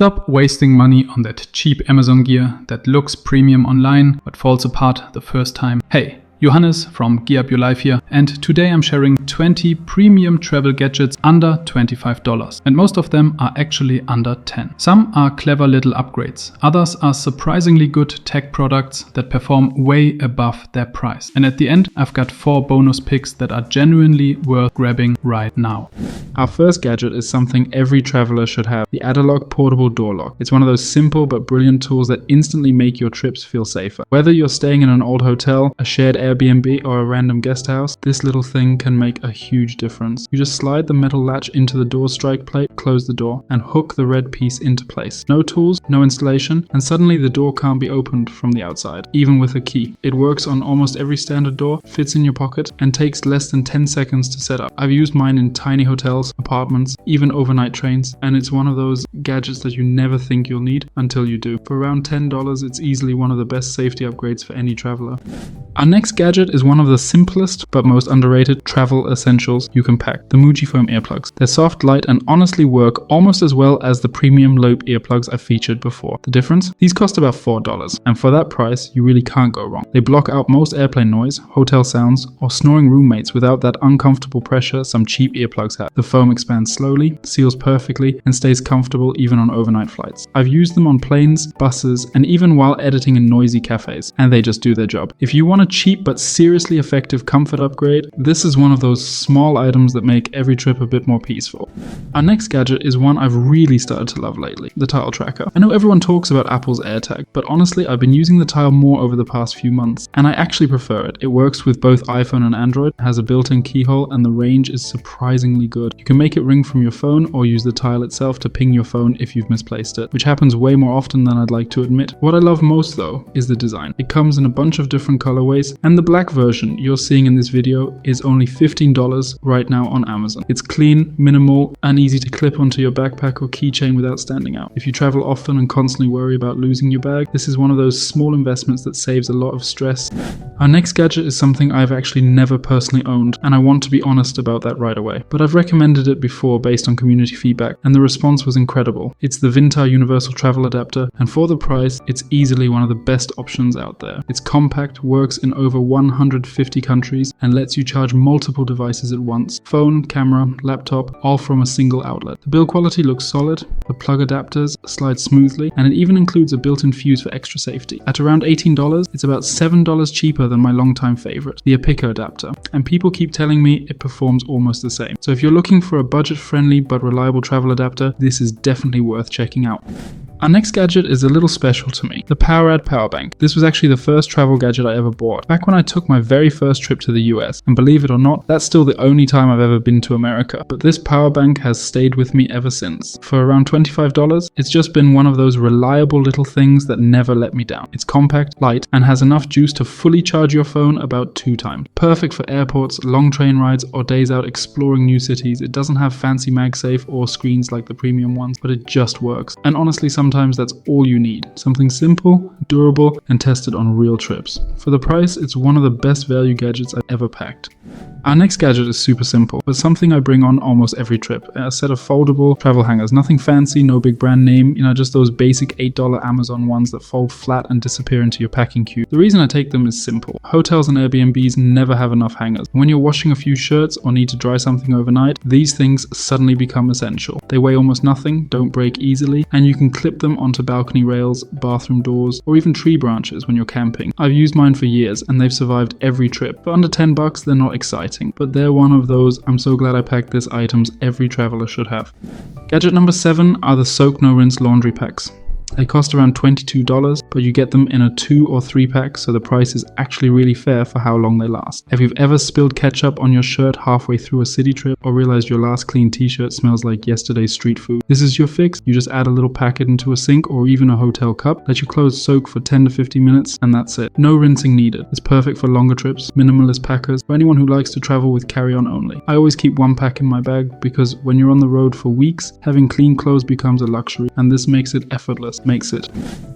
Stop wasting money on that cheap Amazon gear that looks premium online but falls apart the first time. Hey, Johannes from GearUpYourLife here, and today I'm sharing 20 premium travel gadgets under $25, and most of them are actually under 10. Some are clever little upgrades, others are surprisingly good tech products that perform way above their price. And at the end, I've got 4 bonus picks that are genuinely worth grabbing right now. Our first gadget is something every traveler should have, the Adalock portable door lock. It's one of those simple but brilliant tools that instantly make your trips feel safer. Whether you're staying in an old hotel, a shared Airbnb, or a random guest house, this little thing can make a huge difference. You just slide the metal latch into the door strike plate, close the door, and hook the red piece into place. No tools, no installation, and suddenly the door can't be opened from the outside, even with a key. It works on almost every standard door, fits in your pocket, and takes less than 10 seconds to set up. I've used mine in tiny hotels, apartments, even overnight trains, and it's one of those gadgets that you never think you'll need until you do. For around $10, it's easily one of the best safety upgrades for any traveler. Our next gadget is one of the simplest but most underrated travel essentials you can pack, the Fujifilm earplugs. They're soft, light, and honestly work almost as well as the premium Lope earplugs I've featured before. The difference? These cost about $4, and for that price, you really can't go wrong. They block out most airplane noise, hotel sounds, or snoring roommates without that uncomfortable pressure some cheap earplugs have. The foam expands slowly, seals perfectly, and stays comfortable even on overnight flights. I've used them on planes, buses, and even while editing in noisy cafes, and they just do their job. If you want a cheap but seriously effective comfort upgrade, this is one of those small items that make every trip a bit more peaceful. Our next gadget is one I've really started to love lately, the Tile Tracker. I know everyone talks about Apple's AirTag, but honestly I've been using the Tile more over the past few months, and I actually prefer it. It works with both iPhone and Android, has a built-in keyhole, and the range is surprisingly good. You can make it ring from your phone or use the Tile itself to ping your phone if you've misplaced it, which happens way more often than I'd like to admit. What I love most though is the design. It comes in a bunch of different colorways, and the black version you're seeing in this video is only $15 right now on Amazon. It's clean, minimal, and easy to clip onto your backpack or keychain without standing out. If you travel often and constantly worry about losing your bag, this is one of those small investments that saves a lot of stress. Our next gadget is something I've actually never personally owned, and I want to be honest about that right away. But I've recommended it before based on community feedback, and the response was incredible. It's the Vintar Universal Travel Adapter, and for the price, it's easily one of the best options out there. It's compact, works in over 150 countries, and lets you charge multiple devices at once. Phone, camera, laptop, all from a single outlet. The build quality looks solid, the plug adapters slide smoothly, and it even includes a built-in fuse for extra safety. At around $18, it's about $7 cheaper than my longtime favorite, the Apico adapter, and people keep telling me it performs almost the same. So if you're looking for a budget-friendly but reliable travel adapter, this is definitely worth checking out. Our next gadget is a little special to me, the PowerAd power bank. This was actually the first travel gadget I ever bought, back when I took my very first trip to the US, and believe it or not, that's still the only time I've ever been to America, but this power bank has stayed with me ever since. For around $25, it's just been one of those reliable little things that never let me down. It's compact, light, and has enough juice to fully charge your phone about 2 times. Perfect for airports, long train rides, or days out exploring new cities. It doesn't have fancy MagSafe or screens like the premium ones, but it just works. And honestly, sometimes that's all you need. Something simple, durable, and tested on real trips. For the price, it's one of the best value gadgets I've ever packed. Our next gadget is super simple, but something I bring on almost every trip. A set of foldable travel hangers. Nothing fancy, no big brand name, just those basic $8 Amazon ones that fold flat and disappear into your packing cube. The reason I take them is simple. Hotels and Airbnbs never have enough hangers. When you're washing a few shirts or need to dry something overnight, these things suddenly become essential. They weigh almost nothing, don't break easily, and you can clip them onto balcony rails, bathroom doors, or even tree branches when you're camping. I've used mine for years and they've survived every trip. For under $10, they're not exciting, but they're one of those I'm so glad I packed this items every traveler should have. Gadget number 7 are the Soak No Rinse laundry packs. They cost around $22, but you get them in a 2 or 3 pack, so the price is actually really fair for how long they last. Have you ever spilled ketchup on your shirt halfway through a city trip, or realized your last clean t-shirt smells like yesterday's street food? This is your fix. You just add a little packet into a sink or even a hotel cup, let your clothes soak for 10 to 50 minutes, and that's it. No rinsing needed. It's perfect for longer trips, minimalist packers, or anyone who likes to travel with carry-on only. I always keep 1 pack in my bag because when you're on the road for weeks, having clean clothes becomes a luxury, and this makes it effortless. just makes it.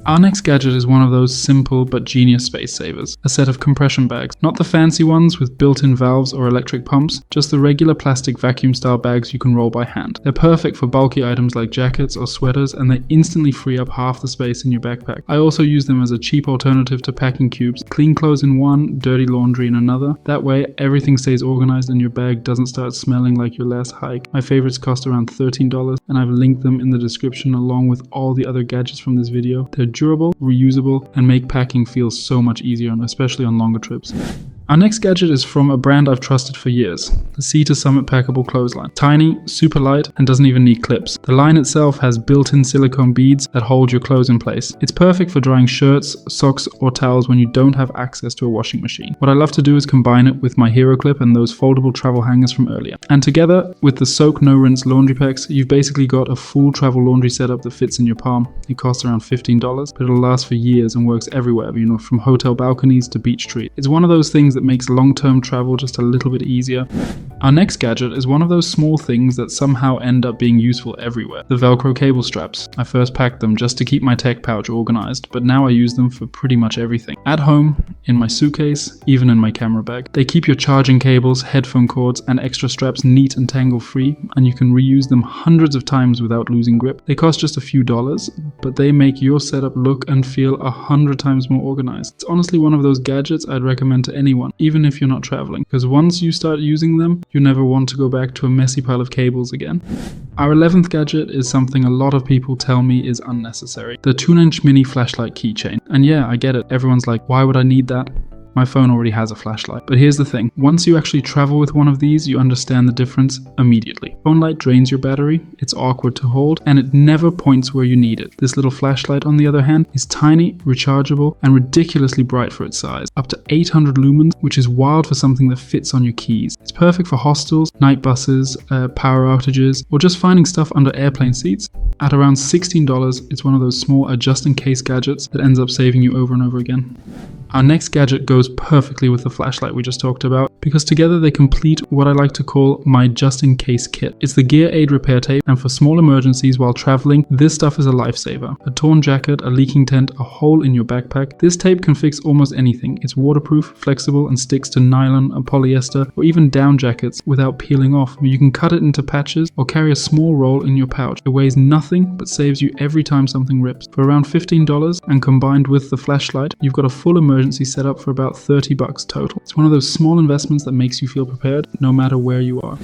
Our next gadget is one of those simple but genius space savers, a set of compression bags. Not the fancy ones with built-in valves or electric pumps, just the regular plastic vacuum-style bags you can roll by hand. They're perfect for bulky items like jackets or sweaters, and they instantly free up half the space in your backpack. I also use them as a cheap alternative to packing cubes. Clean clothes in one, dirty laundry in another. That way, everything stays organized and your bag doesn't start smelling like your last hike. My favorites cost around $13, and I've linked them in the description along with all the other gadgets from this video. They're durable, reusable, and make packing feel so much easier, especially on longer trips. Our next gadget is from a brand I've trusted for years, the Sea to Summit Packable Clothesline. Tiny, super light, and doesn't even need clips. The line itself has built-in silicone beads that hold your clothes in place. It's perfect for drying shirts, socks, or towels when you don't have access to a washing machine. What I love to do is combine it with my Hero Clip and those foldable travel hangers from earlier. And together with the Soak No Rinse laundry packs, you've basically got a full travel laundry setup that fits in your palm. It costs around $15, but it'll last for years and works everywhere, from hotel balconies to beach street. It's one of those things that makes long-term travel just a little bit easier. Our next gadget is one of those small things that somehow end up being useful everywhere. The Velcro cable straps. I first packed them just to keep my tech pouch organized, but now I use them for pretty much everything. At home, in my suitcase, even in my camera bag. They keep your charging cables, headphone cords, and extra straps neat and tangle-free, and you can reuse them hundreds of times without losing grip. They cost just a few dollars, but they make your setup look and feel 100 times more organized. It's honestly one of those gadgets I'd recommend to anyone, even if you're not traveling, because once you start using them, you never want to go back to a messy pile of cables again. Our 11th gadget is something a lot of people tell me is unnecessary. The 2-inch mini flashlight keychain. And yeah, I get it. Everyone's like, why would I need that? My phone already has a flashlight. But here's the thing. Once you actually travel with one of these, you understand the difference immediately. Phone light drains your battery, it's awkward to hold, and it never points where you need it. This little flashlight, on the other hand, is tiny, rechargeable, and ridiculously bright for its size. Up to 800 lumens, which is wild for something that fits on your keys. It's perfect for hostels, night buses, power outages, or just finding stuff under airplane seats. At around $16, it's one of those small adjust-in-case gadgets that ends up saving you over and over again. Our next gadget goes perfectly with the flashlight we just talked about, because together they complete what I like to call my just-in-case kit. It's the Gear Aid repair tape, and for small emergencies while traveling, this stuff is a lifesaver. A torn jacket, a leaking tent, a hole in your backpack. This tape can fix almost anything. It's waterproof, flexible, and sticks to nylon, or polyester, or even down jackets without peeling off. You can cut it into patches or carry a small roll in your pouch. It weighs nothing but saves you every time something rips. For around $15, and combined with the flashlight, you've got a full emergency setup for about $30 total. It's one of those small investments that makes you feel prepared no matter where you are.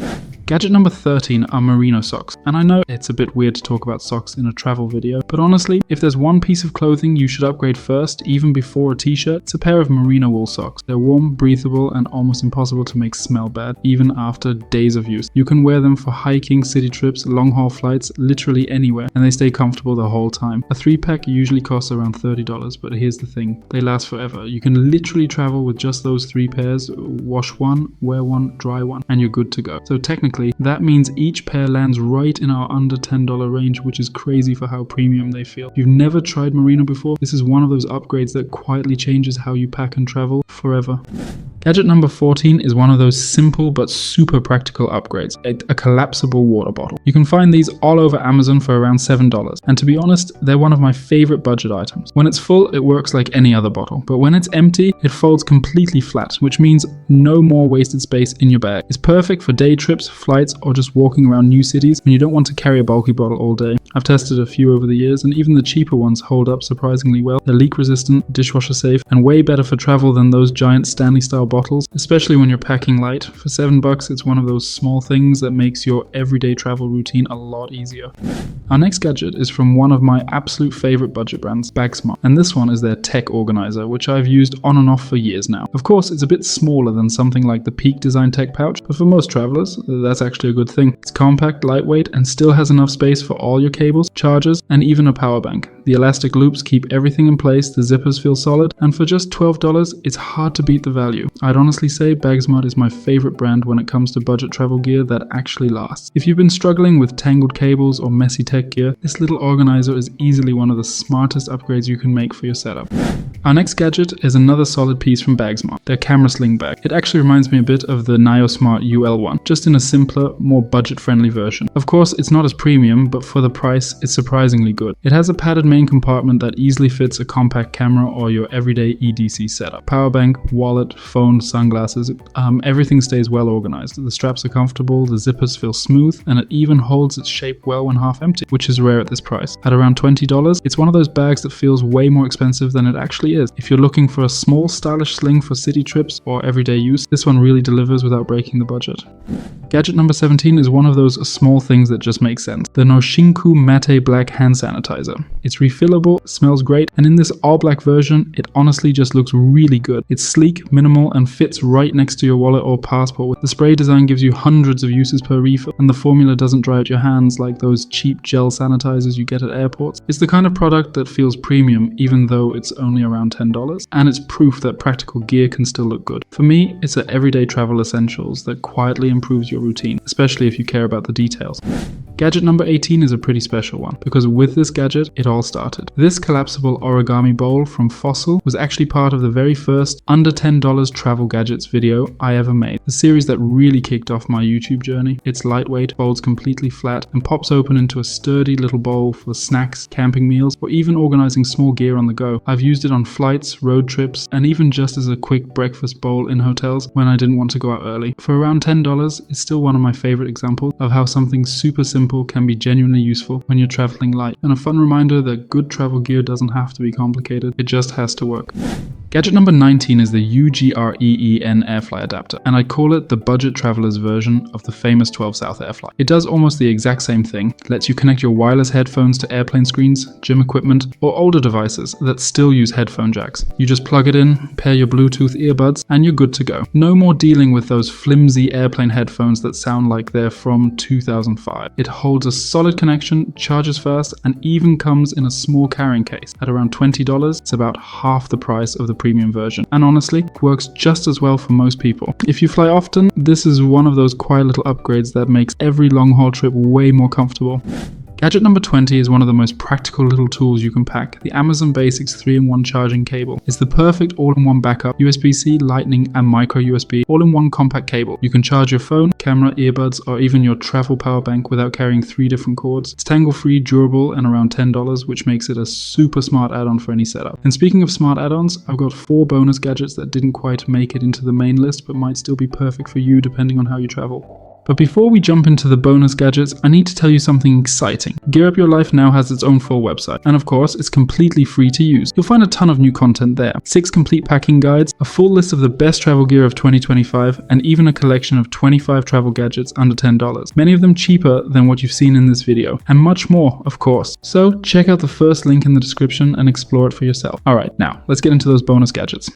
Gadget number 13 are Merino socks. And I know it's a bit weird to talk about socks in a travel video, but honestly, if there's one piece of clothing you should upgrade first, even before a t-shirt, it's a pair of merino wool socks. They're warm, breathable, and almost impossible to make smell bad, even after days of use. You can wear them for hiking, city trips, long-haul flights, literally anywhere, and they stay comfortable the whole time. A 3-pack usually costs around $30, but here's the thing, they last forever. You can literally travel with just those 3 pairs, wash one, wear one, dry one, and you're good to go. So technically, that means each pair lands right in our under $10 range, which is crazy for how premium they feel. If you've never tried merino before, this is one of those upgrades that quietly changes how you pack and travel forever. Gadget number 14 is one of those simple but super practical upgrades, a collapsible water bottle. You can find these all over Amazon for around $7, and to be honest, they're one of my favorite budget items. When it's full, it works like any other bottle, but when it's empty, it folds completely flat, which means no more wasted space in your bag. It's perfect for day trips, flights, or just walking around new cities when you don't want to carry a bulky bottle all day. I've tested a few over the years, and even the cheaper ones hold up surprisingly well. They're leak resistant, dishwasher safe, and way better for travel than those giant Stanley style bottles, especially when you're packing light. For $7, it's one of those small things that makes your everyday travel routine a lot easier. Our next gadget is from one of my absolute favorite budget brands, Bagsmart, and this one is their tech organizer, which I've used on and off for years now. Of course, it's a bit smaller than something like the Peak Design Tech Pouch, but for most travelers, that's actually a good thing. It's compact, lightweight, and still has enough space for all your cables, chargers, and even a power bank. The elastic loops keep everything in place, the zippers feel solid, and for just $12, it's hard to beat the value. I'd honestly say Bagsmart is my favorite brand when it comes to budget travel gear that actually lasts. If you've been struggling with tangled cables or messy tech gear, this little organizer is easily one of the smartest upgrades you can make for your setup. Our next gadget is another solid piece from Bagsmart, their camera sling bag. It actually reminds me a bit of the NioSmart UL1, just in a simpler, more budget-friendly version. Of course, it's not as premium, but for the price, it's surprisingly good. It has a padded main compartment that easily fits a compact camera or your everyday EDC setup. Power bank, wallet, phone, sunglasses, everything stays well organized. The straps are comfortable, the zippers feel smooth, and it even holds its shape well when half empty, which is rare at this price. At around $20, it's one of those bags that feels way more expensive than it actually is. If you're looking for a small stylish sling for city trips or everyday use, this one really delivers without breaking the budget. Gadget number 17 is one of those small things that just make sense. The Noshinku Matte Black Hand Sanitizer. It's refillable, smells great, and in this all black version, it honestly just looks really good. It's sleek, minimal, and fits right next to your wallet or passport. The spray design gives you hundreds of uses per refill, and the formula doesn't dry out your hands like those cheap gel sanitizers you get at airports. It's the kind of product that feels premium even though it's only around $10, and it's proof that practical gear can still look good. For me, it's an everyday travel essentials that quietly improves your routine, especially if you care about the details. Gadget number 18 is a pretty special one, because with this gadget, it all started. This collapsible origami bowl from Fossil was actually part of the very first under $10 travel gadgets video I ever made. The series that really kicked off my YouTube journey. It's lightweight, folds completely flat, and pops open into a sturdy little bowl for snacks, camping meals, or even organizing small gear on the go. I've used it on flights, road trips, and even just as a quick breakfast bowl in hotels when I didn't want to go out early. For around $10, it's still one of my favorite examples of how something super simple can be genuinely useful when you're traveling light, and a fun reminder that good travel gear doesn't have to be complicated, it just has to work. Gadget number 19 is the UGREEN AirFly Adapter, and I call it the budget traveler's version of the famous 12 South AirFly. It does almost the exact same thing. It lets you connect your wireless headphones to airplane screens, gym equipment, or older devices that still use headphone jacks. You just plug it in, pair your Bluetooth earbuds, and you're good to go. No more dealing with those flimsy airplane headphones that sound like they're from 2005. It holds a solid connection, charges fast, and even comes in a small carrying case. At around $20, it's about half the price of the premium version, and honestly, works just as well for most people. If you fly often, this is one of those quiet little upgrades that makes every long haul trip way more comfortable. Gadget number 20 is one of the most practical little tools you can pack. The Amazon Basics 3-in-1 charging cable. It's the perfect all-in-one backup, USB-C, Lightning, and micro USB, all-in-one compact cable. You can charge your phone, camera, earbuds, or even your travel power bank without carrying 3 different cords. It's tangle-free, durable, and around $10, which makes it a super smart add-on for any setup. And speaking of smart add-ons, I've got 4 bonus gadgets that didn't quite make it into the main list, but might still be perfect for you depending on how you travel. But before we jump into the bonus gadgets, I need to tell you something exciting. GearUpYourLife now has its own full website, and of course, it's completely free to use. You'll find a ton of new content there. 6 complete packing guides, a full list of the best travel gear of 2025, and even a collection of 25 travel gadgets under $10. Many of them cheaper than what you've seen in this video, and much more, of course. So check out the first link in the description and explore it for yourself. Alright, now, let's get into those bonus gadgets.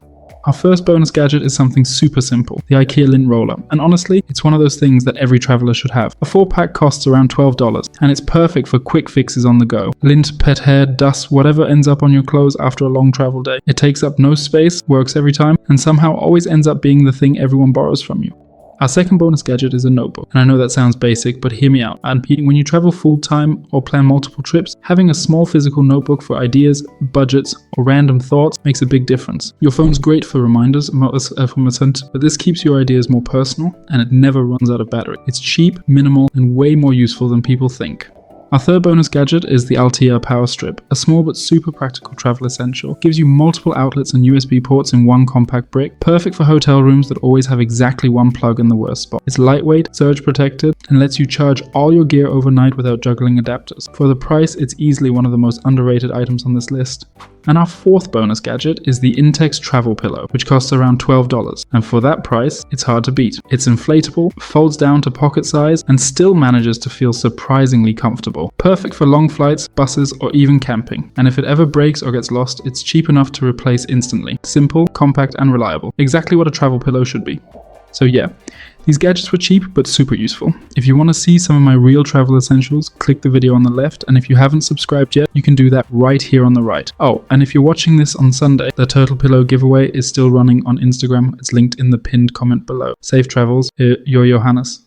Our first bonus gadget is something super simple, the IKEA lint roller, and honestly, it's one of those things that every traveler should have. A 4-pack costs around $12, and it's perfect for quick fixes on the go. Lint, pet hair, dust, whatever ends up on your clothes after a long travel day. It takes up no space, works every time, and somehow always ends up being the thing everyone borrows from you. Our second bonus gadget is a notebook, and I know that sounds basic, but hear me out. And when you travel full-time or plan multiple trips, having a small physical notebook for ideas, budgets, or random thoughts makes a big difference. Your phone's great for reminders, but this keeps your ideas more personal, and it never runs out of battery. It's cheap, minimal, and way more useful than people think. Our third bonus gadget is the Altea Power Strip, a small but super practical travel essential. It gives you multiple outlets and USB ports in one compact brick, perfect for hotel rooms that always have exactly one plug in the worst spot. It's lightweight, surge protected, and lets you charge all your gear overnight without juggling adapters. For the price, it's easily one of the most underrated items on this list. And our fourth bonus gadget is the Intex Travel Pillow, which costs around $12, and for that price, it's hard to beat. It's inflatable, folds down to pocket size, and still manages to feel surprisingly comfortable. Perfect for long flights, buses, or even camping. And if it ever breaks or gets lost, it's cheap enough to replace instantly. Simple, compact, and reliable. Exactly what a travel pillow should be. So yeah, these gadgets were cheap but super useful. If you want to see some of my real travel essentials, click the video on the left, and if you haven't subscribed yet, you can do that right here on the right. Oh, and if you're watching this on Sunday, the Turtle Pillow giveaway is still running on Instagram. It's linked in the pinned comment below. Safe travels, your Johannes.